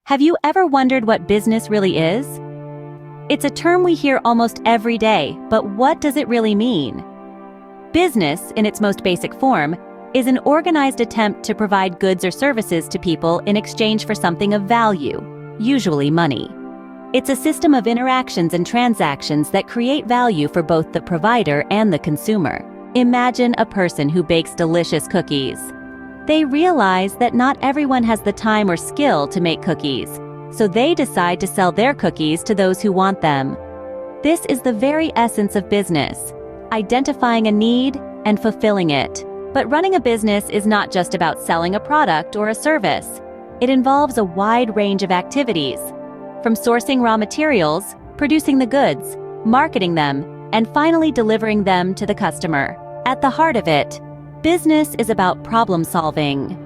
Have you ever wondered what business really is? It's a term we hear almost every day, but what does it really mean? Business, in its most basic form, is an organized attempt to provide goods or services to people in exchange for something of value, usually money. It's a system of interactions and transactions that create value for both the provider and the consumer. Imagine a person who bakes delicious cookies. They realize that not everyone has the time or skill to make cookies, so they decide to sell their cookies to those who want them. This is the very essence of business, identifying a need and fulfilling it. But running a business is not just about selling a product or a service. It involves a wide range of activities, from sourcing raw materials, producing the goods, marketing them, and finally delivering them to the customer. At the heart of it, business is about problem solving.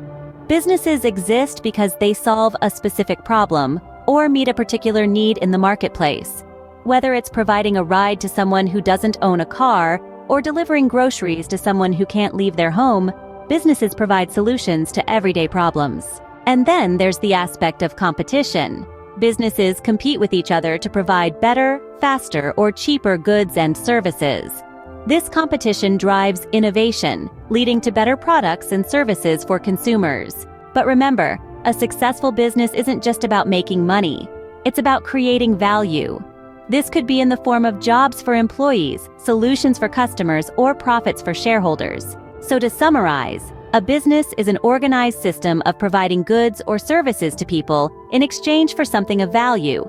Businesses exist because they solve a specific problem or meet a particular need in the marketplace. Whether it's providing a ride to someone who doesn't own a car or delivering groceries to someone who can't leave their home, businesses provide solutions to everyday problems. And then there's the aspect of competition. Businesses compete with each other to provide better, faster, or cheaper goods and services. This competition drives innovation, leading to better products and services for consumers. But remember, a successful business isn't just about making money. It's about creating value. This could be in the form of jobs for employees, solutions for customers, or profits for shareholders. So to summarize, a business is an organized system of providing goods or services to people in exchange for something of value.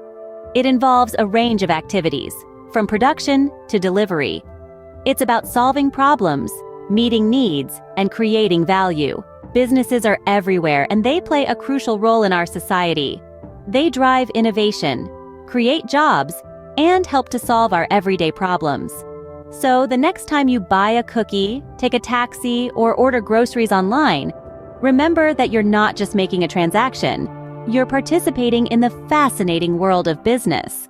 It involves a range of activities, from production to delivery. It's about solving problems, meeting needs, and creating value. Businesses are everywhere, and they play a crucial role in our society. They drive innovation, create jobs, and help to solve our everyday problems. So the next time you buy a cookie, take a taxi, or order groceries online, remember that you're not just making a transaction. You're participating in the fascinating world of business.